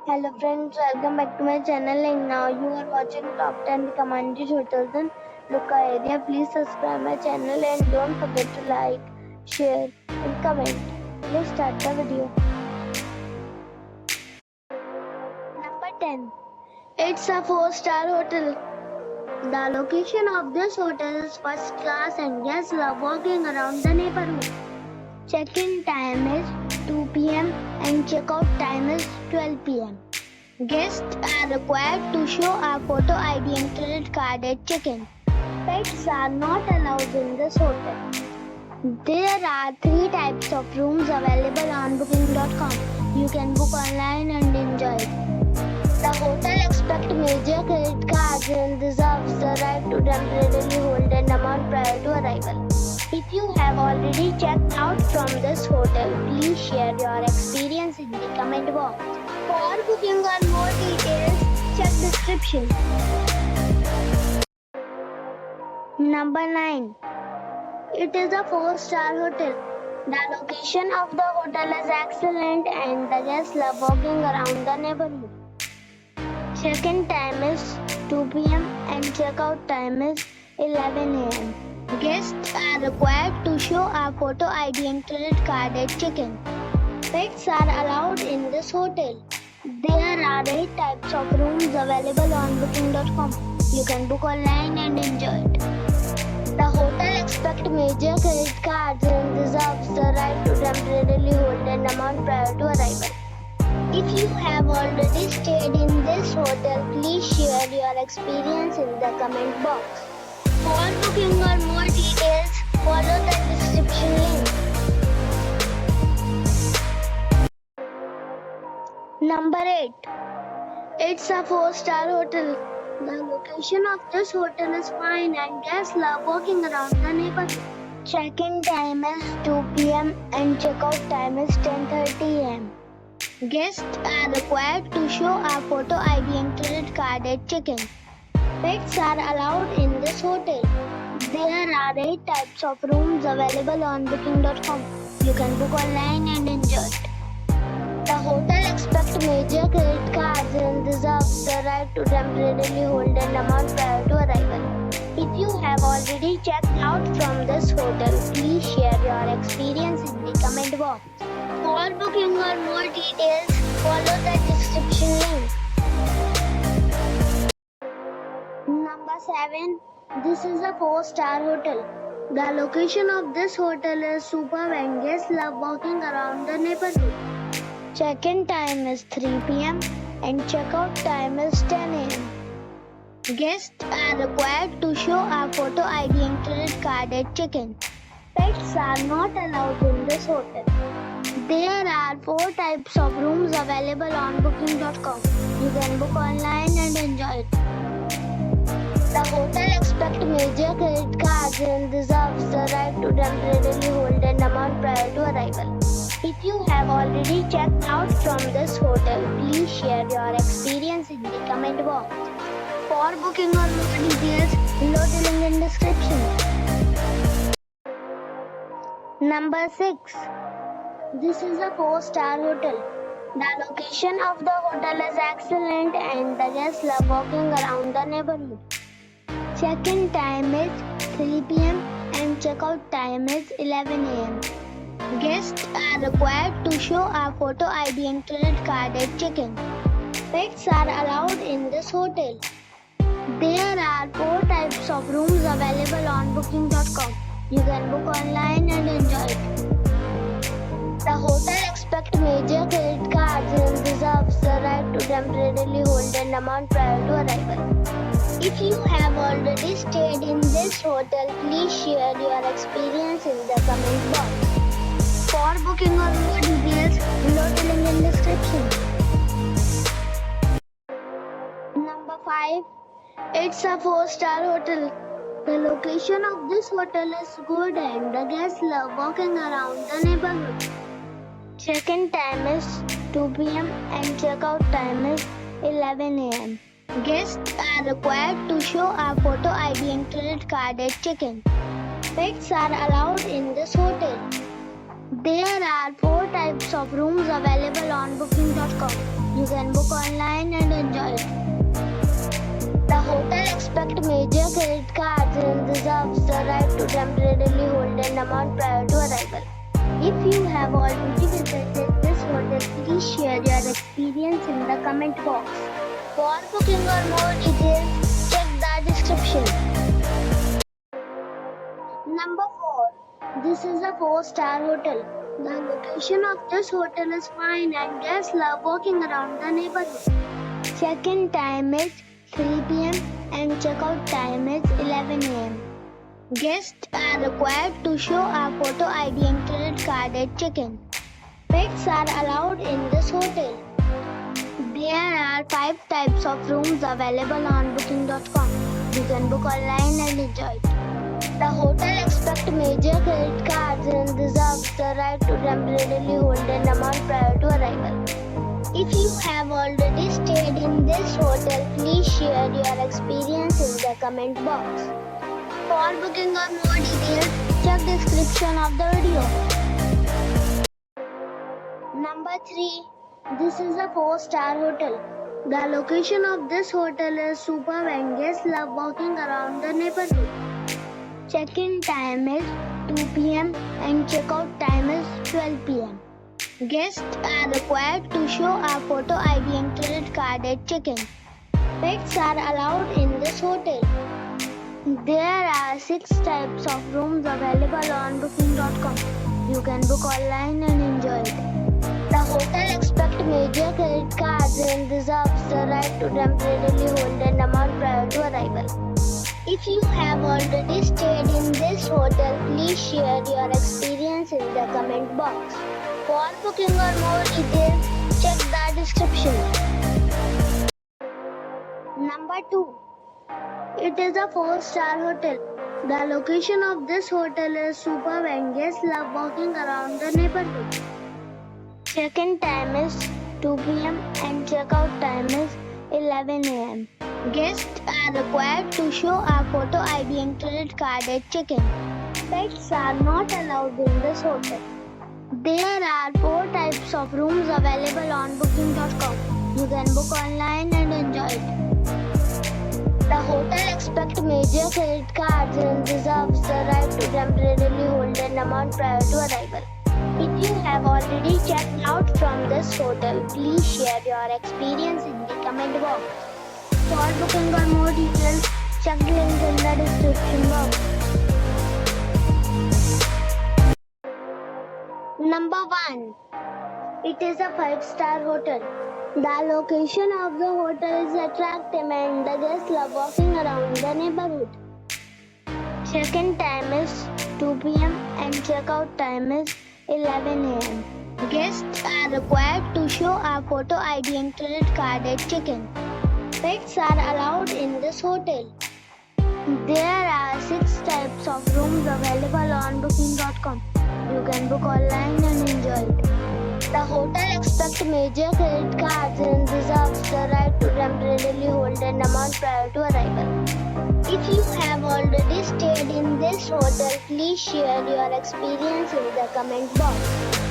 Hello friends, welcome back to my channel and now you are watching top 10 recommended hotels in Lucca area. Please subscribe my channel and don't forget to like, share and comment. Let's start the video. Number 10. It's a 4-star hotel. The location of this hotel is first class and guests love walking around the neighborhood. Check-in time is 2 p.m. and check-out time is 12 p.m. Guests are required to show a photo ID and credit card at check-in. Pets are not allowed in this hotel. There are 3 types of rooms available on booking.com. You can book online and enjoy it. The hotel expects major credit cards and reserves the right to temporarily hold an amount prior to arrival. If you have already checked out from this hotel, please share your experience in the comment box. For booking or more details, check description. Number 9. It is a 4-star hotel. The location of the hotel is excellent and the guests love walking around the neighborhood. Check-in time is 2 p.m. and check-out time is 11 a.m. Guests are required to show a photo ID and credit card at check-in. Pets are allowed in this hotel. There are 8 types of rooms available on booking.com. You can book online and enjoy it. The hotel expects major credit cards and reserves the right to temporarily hold an amount prior to arrival. If you have already stayed in this hotel, please share your experience in the comment box. For booking or more details, follow the description link. Number 8. It's a 4-star hotel. The location of this hotel is fine and guests love walking around the neighborhood. Check-in time is 2 p.m. and check-out time is 10:30 a.m. Guests are required to show a photo ID and credit card at check-in. Pets are allowed in this hotel. There are 8 types of rooms available on booking.com. You can book online and enjoy it. The hotel expects major credit cards and reserves the right to temporarily hold an amount prior to arrival. If you have already checked out from this hotel, please share your experience in the comment box. For booking or more details, follow the description link. Number 7. This is a 4-star hotel. The location of this hotel is superb and guests love walking around the neighborhood. Check-in time is 3 p.m. and check-out time is 10 a.m. Guests are required to show a photo ID and credit card at check-in. Pets are not allowed in this hotel. There are 4 types of rooms available on booking.com. You can book online and enjoy it. The hotel expects major credit cards and reserves the right to temporarily hold an amount prior to arrival. If you have already checked out from this hotel, please share your experience in the comment box. For booking or more details, below the link in description. Number 6. This is a 4-star hotel. The location of the hotel is excellent and the guests love walking around the neighborhood. Check-in time is 3 p.m. and check-out time is 11 a.m. Guests are required to show a photo ID and credit card at check-in. Pets are allowed in this hotel. There are 4 types of rooms available on booking.com. You can book online and enjoy it. The hotel expects major credit cards and reserves the right to temporarily hold an amount prior to arrival. If you have already stayed in this hotel, please share your experience in the comment box. For booking or more details, below the link in description. Number 5. It's a 4-star hotel. The location of this hotel is good and the guests love walking around the neighborhood. Check-in time is 2 p.m. and check-out time is 11 a.m. Guests are required to show a photo ID and credit card at check-in. Pets are allowed in this hotel. There are 4 types of rooms available on booking.com. You can book online and enjoy it. The hotel expects major credit cards and reserves the right to temporarily hold an amount prior to arrival. If you have already visited this hotel, please share your experience in the comment box. For booking or more details, check the description. Number 4. This is a 4-star hotel. The location of this hotel is fine and guests love walking around the neighborhood. Check-in time is 3 p.m. and check-out time is 11 a.m. Guests are required to show a photo ID and credit card at check-in. Pets are allowed in this hotel. There are 5 types of rooms available on booking.com. You can book online and enjoy it. The hotel expects major credit cards and reserves the right to temporarily hold an amount prior to arrival. If you have already stayed in this hotel, please share your experience in the comment box. For booking or more details, check the description of the video. Number 3. This is a 4-star hotel. The location of this hotel is superb and guests love walking around the neighborhood. Check-in time is 2 p.m. and check-out time is 12 p.m. Guests are required to show a photo ID and credit card at check-in. Pets are allowed in this hotel. There are 6 types of rooms available on booking.com. You can book online and enjoy it. The hotel expects major credit cards and reserves the right to temporarily hold an amount prior to arrival. If you have already stayed in this hotel, please share your experience in the comment box. For booking or more details, check the description. Number 2. It is a 4-star hotel. The location of this hotel is superb and guests love walking around the neighborhood. Check-in time is 2 p.m. and check-out time is 11 a.m. Guests are required to show a photo ID and credit card at check-in. Pets are not allowed in this hotel. There are 4 types of rooms available on booking.com. You can book online and enjoy it. The hotel expects major credit cards and reserves the right to temporarily hold an amount prior to arrival. If you have already checked out from this hotel, please share your experience in the comment box. For booking or more details, check the link in the description box. Number 1. It is a 5-star hotel. The location of the hotel is attractive and the guests love walking around the neighborhood. Check-in time is 2 p.m. and check-out time is 11 a.m. Guests are required to show a photo ID and credit card at check-in. Pets are allowed in this hotel. There are 6 types of rooms available on booking.com. You can book online and enjoy it. The hotel expects major credit cards and reserves the right to temporarily hold an amount prior to arrival. If you have already stayed in this hotel, please share your experience in the comment box.